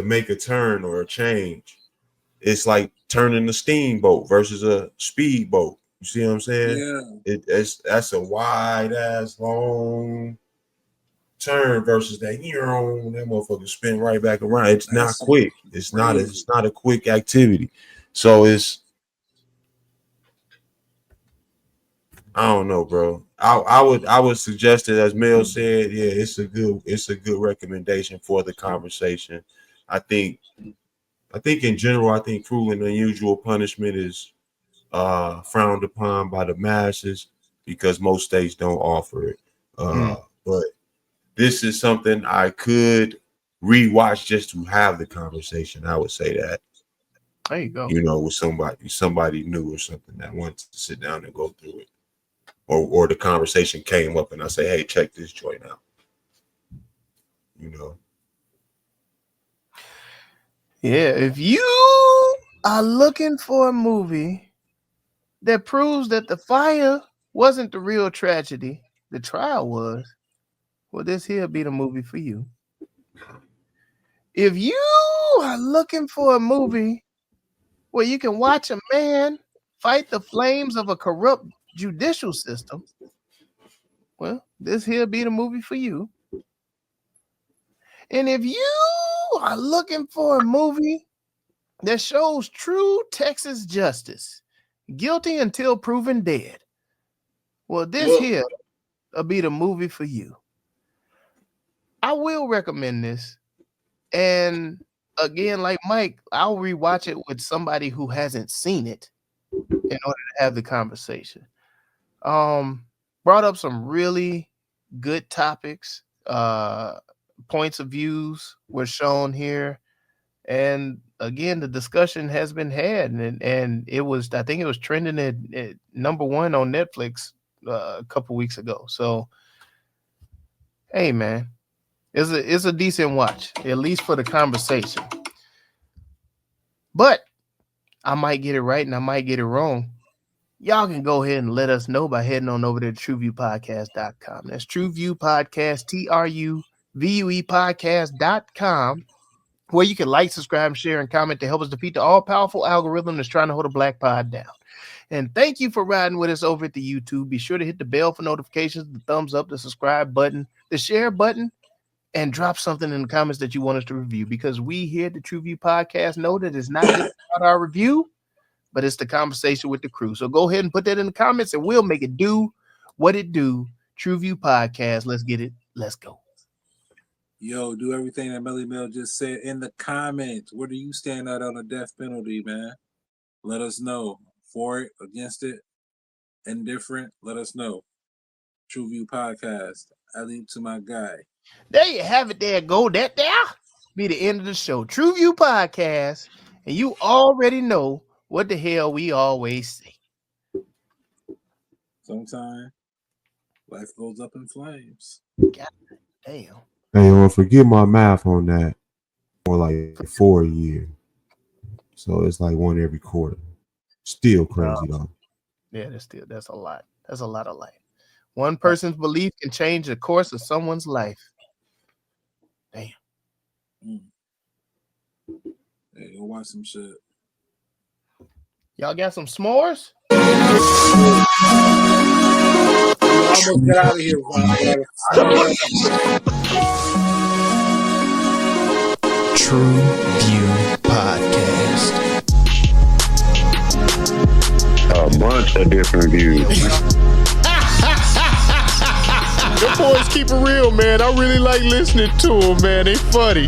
make a turn or a change, it's like turning a steamboat versus a speedboat. You see what I'm saying? Yeah. That's a wide ass long turn versus that motherfucker spin right back around. It's not quick. It's not a quick activity. So I don't know, bro. I would suggest it, as Mel said. Yeah, it's a good recommendation for the conversation. I think in general, I think cruel and unusual punishment is frowned upon by the masses because most states don't offer it. But this is something I could rewatch just to have the conversation. I would say that. There you go. You know, with somebody new or something that wants to sit down and go through it. Or the conversation came up and I say, hey, check this joint out. You know. Yeah, if you are looking for a movie that proves that the fire wasn't the real tragedy, the trial was, well, this here be the movie for you. If you are looking for a movie where you can watch a man fight the flames of a corrupt judicial system, well, this here be the movie for you. And if you are looking for a movie that shows true Texas justice, guilty until proven dead, well, this here will be the movie for you. I will recommend this. And again, like Mike, I'll rewatch it with somebody who hasn't seen it in order to have the conversation. Brought up some really good topics. Points of views were shown here. And again, the discussion has been had. And it was, I think it was trending at number 1 on Netflix a couple weeks ago. So, hey, man. It's a decent watch, at least for the conversation. But I might get it right and I might get it wrong. Y'all can go ahead and let us know by heading on over to TruVuePodcast.com. That's TruVue Podcast, TruVue Podcast.com, where you can like, subscribe, share, and comment to help us defeat the all-powerful algorithm that's trying to hold a black pod down. And thank you for riding with us over at the YouTube. Be sure to hit the bell for notifications, the thumbs up, the subscribe button, the share button, and drop something in the comments that you want us to review, because we here at the TruVue Podcast know that it's not just about our review, but it's the conversation with the crew. So go ahead and put that in the comments and we'll make it do what it do. TruVue Podcast. Let's get it. Let's go. Yo, do everything that Melly Mel just said in the comments. Where do you stand out on the death penalty, man? Let us know. For it, against it, indifferent, let us know. TruVue Podcast. I leave to my guy. There you have it. There, go that there. be the end of the show. TruVue Podcast, and you already know what the hell we always say. Sometimes life goes up in flames. God damn. Hey, forget my math on that. More like 4 a year. So it's like one every quarter. Still crazy though. Yeah, that's a lot. That's a lot of life. One person's belief can change the course of someone's life. Damn. Hey, go watch some shit. Y'all got some s'mores? Almost get out of here. TruVue Podcast. A bunch of different views. The boys keep it real, man. I really like listening to them, man. They funny.